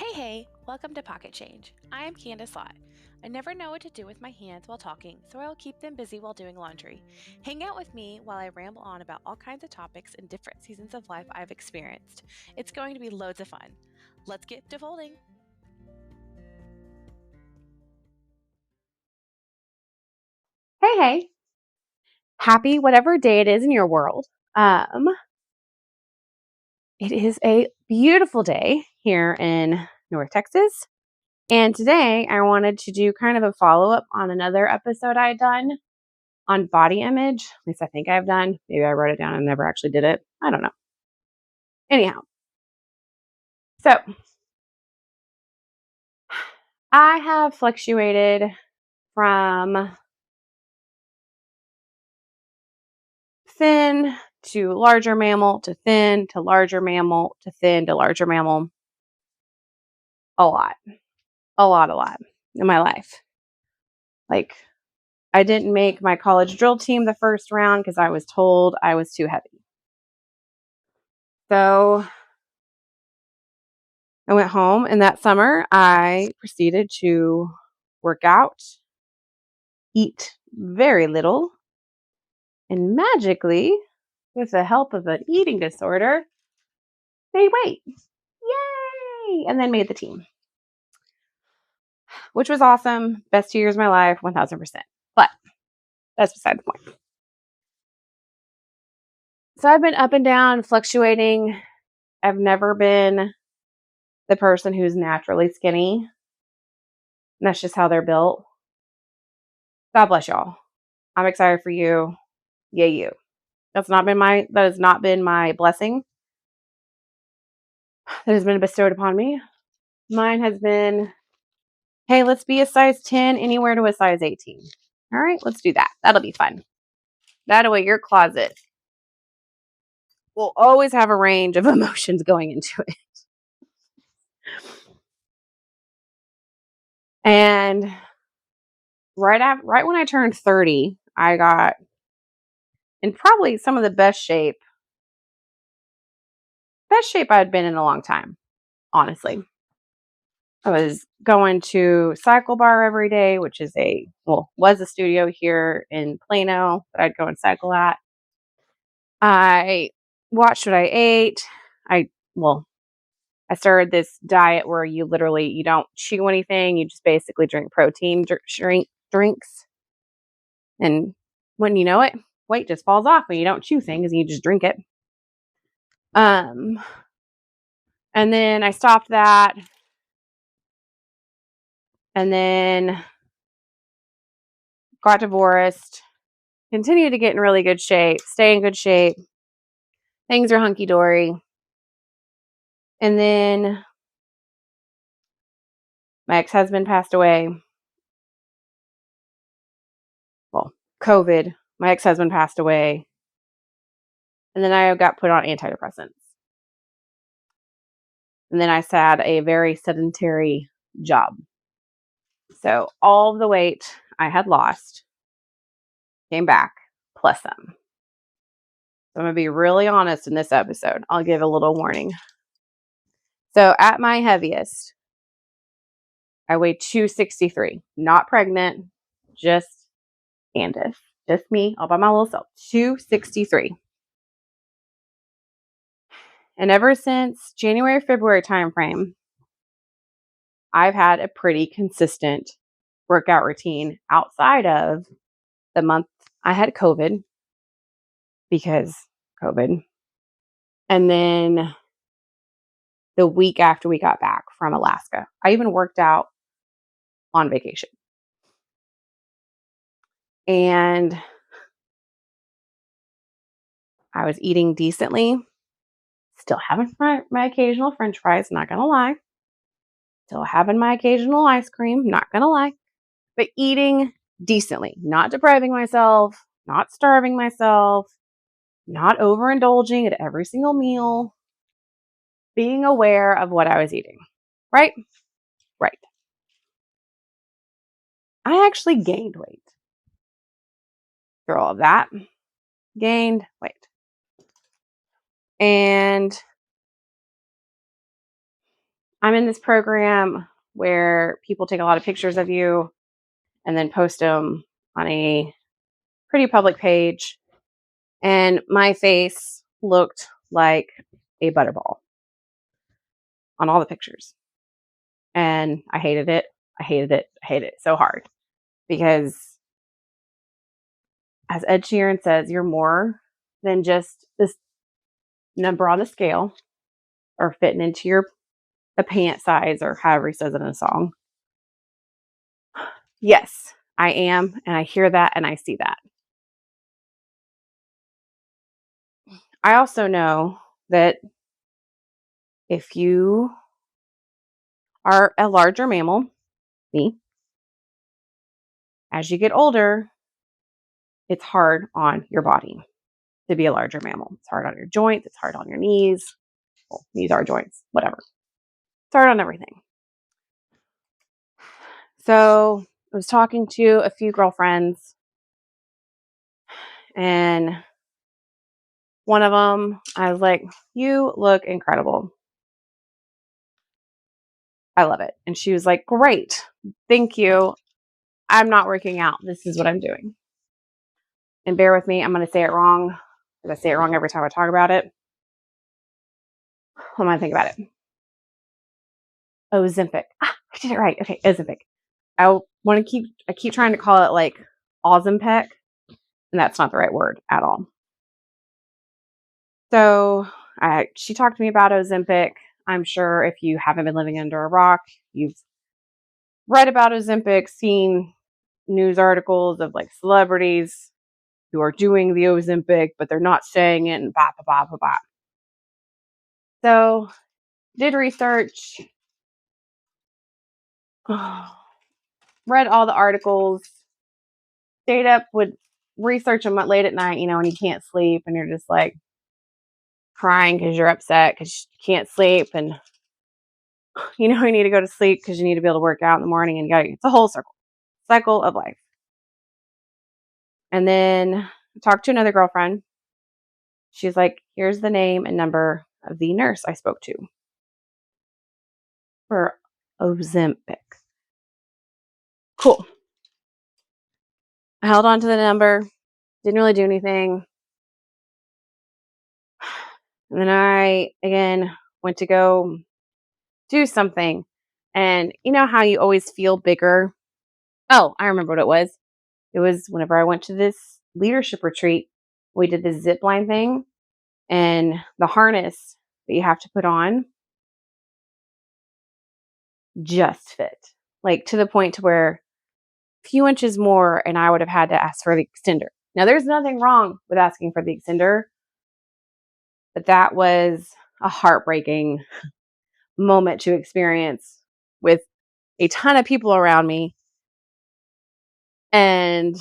Hey, welcome to Pocket Change. I am Candace Lott. I never know what to do with my hands while talking, so I'll keep them busy while doing laundry. Hang out with me while I ramble on about all kinds of topics and different seasons of life I've experienced. It's going to be loads of fun. Let's get to folding. Hey, happy whatever day it is in your world. Um, it is a beautiful day here in North Texas. And today I wanted to do kind of a follow up on another episode I had done on body image. At least I think I've done. Maybe I wrote it down and never actually did it. I don't know. Anyhow, so I have fluctuated from thin to larger mammal to thin to larger mammal to thin to larger mammal a lot, a lot in my life. Like, I didn't make my college drill team the first round because I was told I was too heavy. So I went home, and that summer I proceeded to work out, eat very little, and magically, with the help of an eating disorder, gained weight. Yay! And then made the team, which was awesome. Best 2 years of my life, 1000%. But that's beside the point. So I've been up and down, fluctuating. I've never been the person who's naturally skinny. And that's just how they're built. God bless y'all. I'm excited for you. Yay, you. That has not been my blessing that has been bestowed upon me. Mine has been, hey, let's be a size 10 anywhere to a size 18. All right, let's do that. That'll be fun. That way your closet will always have a range of emotions going into it. And right when I turned 30, I got in probably some of the best shape I'd been in a long time, honestly. I was going to Cycle Bar every day, which is was a studio here in Plano that I'd go and cycle at. I watched what I ate. I well, I started this diet where you don't chew anything. You just basically drink protein drinks. And when you know it, weight just falls off when you don't chew things and you just drink it. Um, and then I stopped that. And then got divorced, continued to get in really good shape, stay in good shape. Things are hunky dory. And then my ex-husband passed away. Well, COVID. My ex-husband passed away. And then I got put on antidepressants. And then I had a very sedentary job. So all of the weight I had lost came back, plus some. So I'm going to be really honest in this episode. I'll give a little warning. So at my heaviest, I weighed 263. Not pregnant, just Candace. Just me, all by my little self. 263. And ever since January, February timeframe, I've had a pretty consistent workout routine outside of the month I had COVID because COVID. And then the week after we got back from Alaska, I even worked out on vacation. And I was eating decently, still having my occasional French fries, not going to lie. Still having my occasional ice cream, not going to lie. But eating decently, not depriving myself, not starving myself, not overindulging at every single meal, being aware of what I was eating. Right? Right. I actually gained weight through all of that. Gained weight. And I'm in this program where people take a lot of pictures of you and then post them on a pretty public page. And my face looked like a butterball on all the pictures. And I hated it. I hated it. I hated it so hard because, as Ed Sheeran says, you're more than just this number on the scale or fitting into a pant size or however he says it in a song. Yes, I am. And I hear that and I see that. I also know that if you are a larger mammal, me, as you get older, it's hard on your body to be a larger mammal. It's hard on your joints. It's hard on your knees. Well, knees are joints, whatever. It's hard on everything. So I was talking to a few girlfriends, and one of them, I was like, you look incredible. I love it. And she was like, great. Thank you. I'm not working out. This is what I'm doing. And bear with me, I'm going to say it wrong because I say it wrong every time I talk about it. What am I think about it? Ozempic. I did it right. Okay, Ozempic. I keep trying to call it like ozempic, and that's not the right word at all. So she talked to me about Ozempic. I'm sure if you haven't been living under a rock, you've read about Ozempic, seen news articles of like celebrities who are doing the Ozempic, but they're not saying it and blah, blah, blah, blah, blah. So did research, read all the articles, stayed up, would research them late at night, when you can't sleep and you're just like crying because you're upset because you can't sleep and you need to go to sleep because you need to be able to work out in the morning and it's a whole cycle of life. And then I talked to another girlfriend. She's like, here's the name and number of the nurse I spoke to for Ozempic. Cool. I held on to the number, didn't really do anything. And then I, again, went to go do something. And you know how you always feel bigger? Oh, I remember what it was. It was whenever I went to this leadership retreat, we did this zip line thing, and the harness that you have to put on just fit. Like to the point to where a few inches more and I would have had to ask for the extender. Now there's nothing wrong with asking for the extender, but that was a heartbreaking moment to experience with a ton of people around me and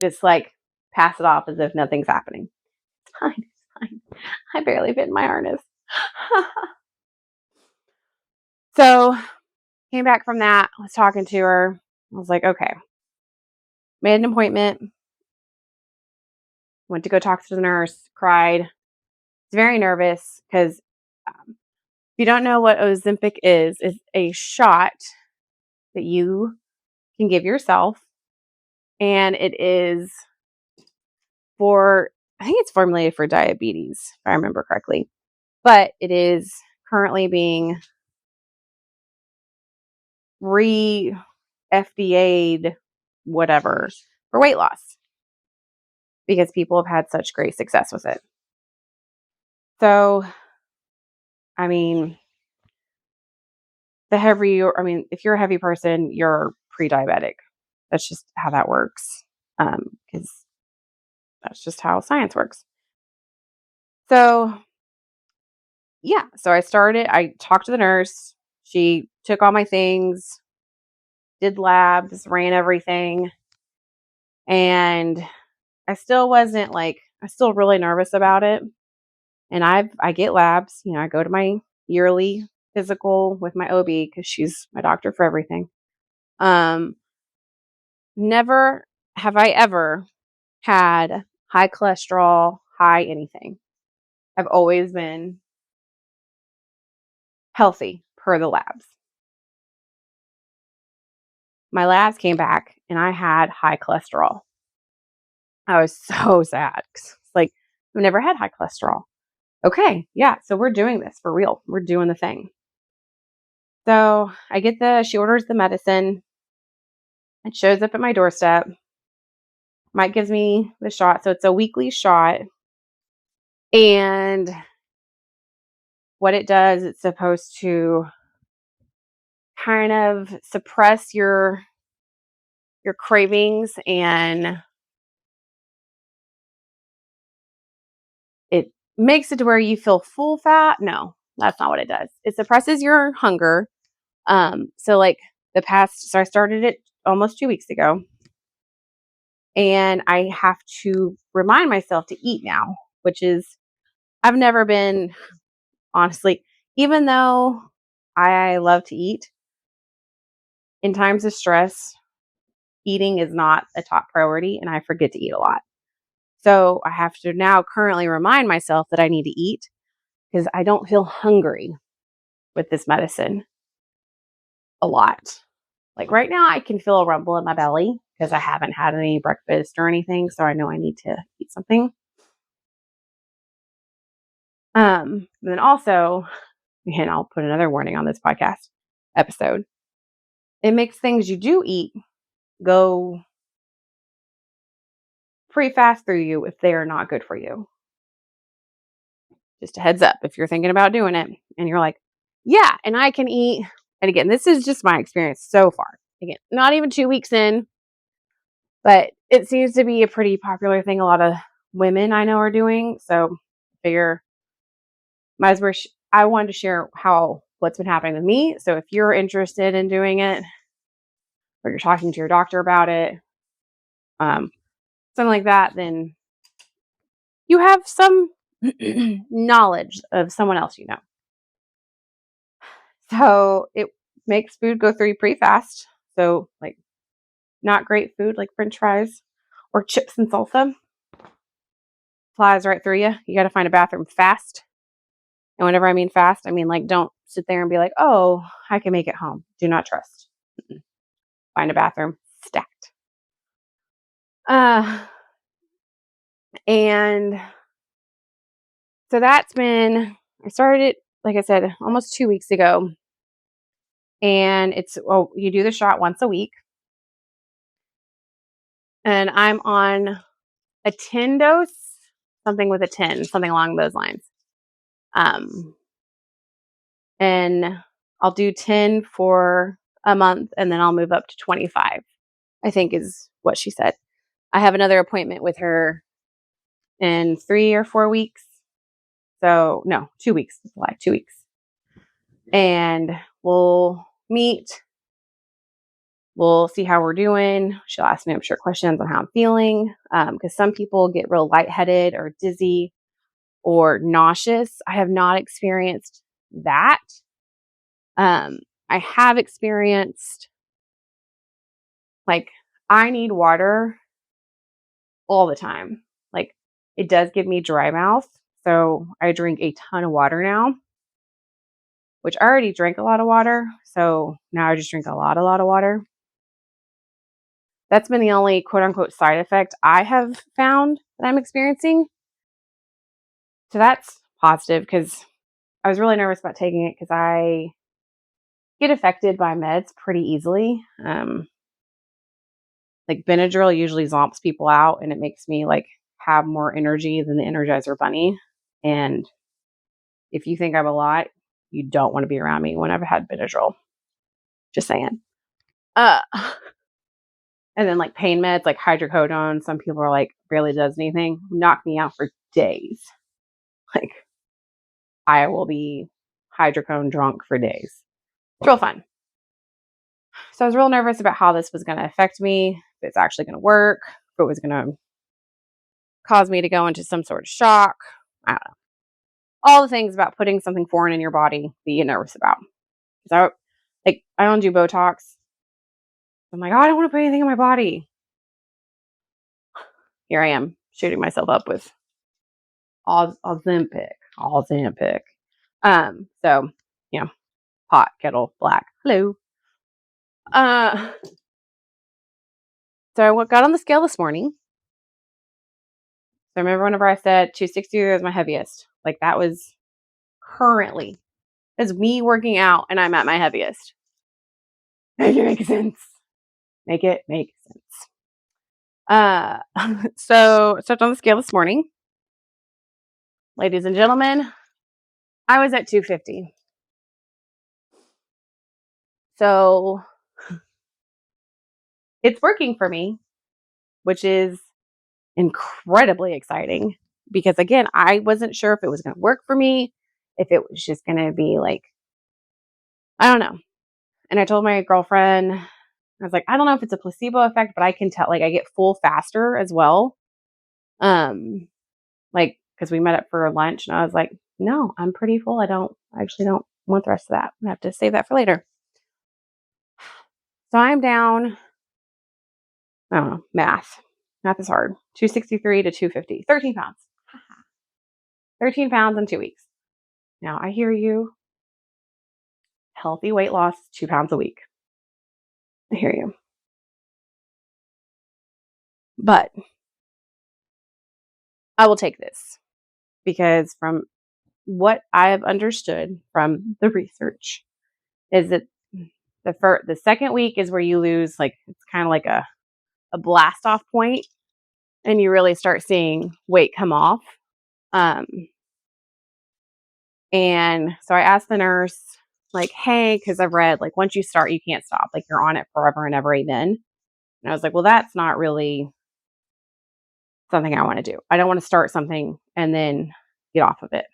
just like pass it off as if nothing's happening. It's fine. It's fine. I barely fit in my harness. So came back from that. I was talking to her. I was like, okay. Made an appointment. Went to go talk to the nurse. Cried. Was very nervous because if you don't know what Ozempic is a shot that you can give yourself. And it is I think it's formulated for diabetes, if I remember correctly. But it is currently being FDA'd, whatever, for weight loss because people have had such great success with it. So, I mean, if you're a heavy person, you're pre-diabetic. That's just how that works. Because that's just how science works. So, yeah. So I talked to the nurse. She took all my things, did labs, ran everything. And I still really nervous about it. And I get labs, I go to my yearly physical with my OB because she's my doctor for everything. Never have I ever had high cholesterol, high anything. I've always been healthy. per the labs. My labs came back and I had high cholesterol. I was so sad. It's like, I've never had high cholesterol. Okay, yeah, so we're doing this for real. We're doing the thing. So she orders the medicine. It shows up at my doorstep. Mike gives me the shot. So it's a weekly shot. And what it does, it's supposed to kind of suppress your cravings, and it makes it to where you feel full fat. No, that's not what it does. It suppresses your hunger. So I started it almost 2 weeks ago, and I have to remind myself to eat now, which is, I've never been, honestly, even though I love to eat, in times of stress, eating is not a top priority, and I forget to eat a lot. So I have to now currently remind myself that I need to eat because I don't feel hungry with this medicine a lot. Like right now, I can feel a rumble in my belly because I haven't had any breakfast or anything. So I know I need to eat something. Then also, and I'll put another warning on this podcast episode, it makes things you do eat go pretty fast through you if they are not good for you. Just a heads up if you're thinking about doing it and you're like, yeah, and I can eat. And again, this is just my experience so far. Again, not even 2 weeks in, but it seems to be a pretty popular thing a lot of women I know are doing. So figure might as well I wanted to share what's been happening with me. So if you're interested in doing it, or you're talking to your doctor about it, something like that, then you have some knowledge of someone else you know. So it makes food go through you pretty fast. So like not great food like French fries or chips and salsa flies right through you. You got to find a bathroom fast. And whenever I mean fast, I mean like don't sit there and be like, oh, I can make it home. Do not trust. Find a bathroom stacked. And so I started it, like I said, almost 2 weeks ago. And you do the shot once a week. And I'm on a 10 dose, something with a 10, something along those lines. And I'll do 10 for a month, and then I'll move up to 25, I think is what she said. I have another appointment with her in 3 or 4 weeks. So no, 2 weeks, 2 weeks. And we'll meet. We'll see how we're doing. She'll ask me, I'm sure, questions on how I'm feeling. Because some people get real lightheaded or dizzy or nauseous. I have not experienced that. I have experienced, like, I need water all the time. Like, it does give me dry mouth. So I drink a ton of water now, which I already drank a lot of water. So now I just drink a lot of water. That's been the only quote unquote side effect I have found that I'm experiencing. So that's positive because I was really nervous about taking it because I get affected by meds pretty easily. Like Benadryl usually zomps people out and it makes me like have more energy than the Energizer Bunny. And if you think I'm a lot, you don't want to be around me when I've had Benadryl. Just saying. And then like pain meds, like hydrocodone, some people are like, barely does anything. Knock me out for days. Like I will be hydrocodone drunk for days. It's real fun. So I was real nervous about how this was going to affect me, if it's actually going to work, if it was going to cause me to go into some sort of shock. I don't know. All the things about putting something foreign in your body that you're nervous about. So I don't do Botox. I'm like, oh, I don't want to put anything in my body. Here I am shooting myself up with ozempic. So, yeah. pot, kettle, black. Hello. So I got on the scale this morning. So I remember whenever I said 260 was my heaviest. Like that was currently. That's me working out and I'm at my heaviest. Make it make sense. Make it make sense. So I stepped on the scale this morning. Ladies and gentlemen, I was at 250. So it's working for me, which is incredibly exciting because again, I wasn't sure if it was going to work for me, if it was just going to be like, I don't know. And I told my girlfriend, I was like, I don't know if it's a placebo effect, but I can tell, like I get full faster as well. Like, cause we met up for lunch and I was like, no, I'm pretty full. I actually don't want the rest of that. I have to save that for later. So I'm down, I don't know, math. Math is hard. 263 to 250, 13 pounds. 13 pounds in 2 weeks. Now I hear you. Healthy weight loss, 2 pounds a week. I hear you. But I will take this because from what I have understood from the research is that the second week is where you lose, like it's kind of like a blast off point and you really start seeing weight come off. And so I asked the nurse, like, hey, because I've read, like, once you start, you can't stop. Like, you're on it forever and ever, amen. And I was like, well, that's not really something I want to do. I don't want to start something and then get off of it.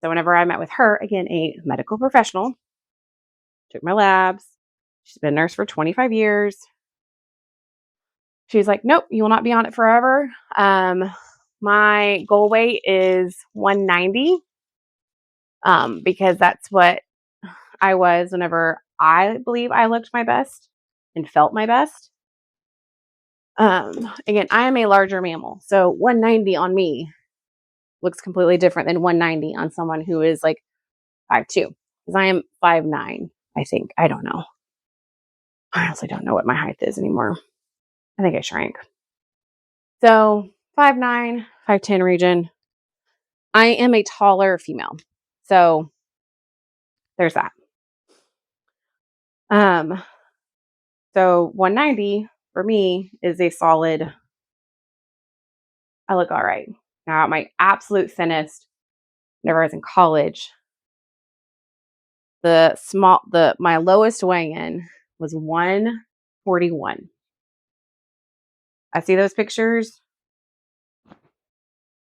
So whenever I met with her, again, a medical professional, took my labs. She's been a nurse for 25 years. She's like, nope, you will not be on it forever. My goal weight is 190 because that's what I was whenever I believe I looked my best and felt my best. Again, I am a larger mammal. So 190 on me looks completely different than 190 on someone who is like 5'2", because I am 5'9", I think. I don't know. I honestly don't know what my height is anymore. I think I shrank. So 5'9", 5'10" region. I am a taller female. So there's that. So 190 for me is a solid, I look all right. Now at my absolute thinnest, whenever I was in college, my lowest weigh-in was 141. I see those pictures.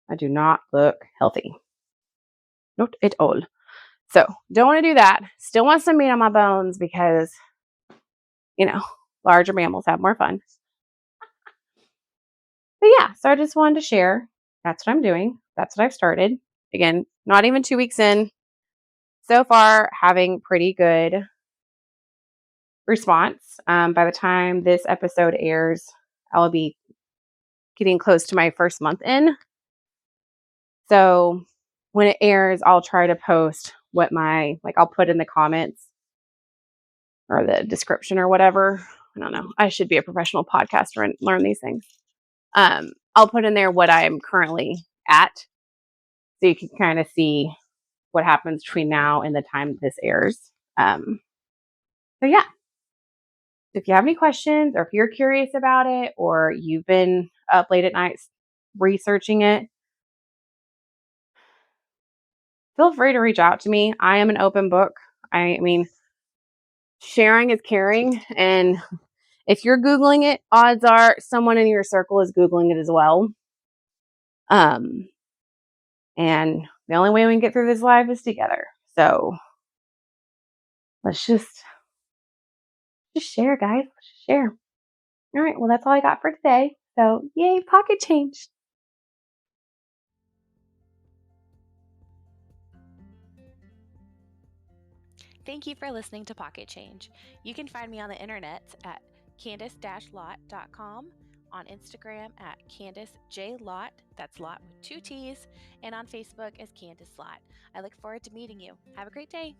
I do not look healthy. Not at all. So don't want to do that. Still want some meat on my bones because, larger mammals have more fun. But yeah, so I just wanted to share. That's what I'm doing. That's what I've started. Again, not even 2 weeks in. So far, having pretty good response. By the time this episode airs, I will be getting close to my first month in. So when it airs, I'll try to post what I'll put in the comments or the description or whatever. I don't know. I should be a professional podcaster and learn these things. I'll put in there what I'm currently at so you can kind of see what happens between now and the time this airs. So yeah. If you have any questions or if you're curious about it or you've been up late at night researching it, feel free to reach out to me. I am an open book. I mean, sharing is caring. And if you're Googling it, odds are someone in your circle is Googling it as well. And the only way we can get through this life is together. So let's just share, guys. Let's just share. All right. Well, that's all I got for today. So yay, pocket change. Thank you for listening to Pocket Change. You can find me on the internet at candice-lot.com, on Instagram at CandiceJLott, that's Lot with 2 T's, and on Facebook as Candice Lot. I look forward to meeting you. Have a great day.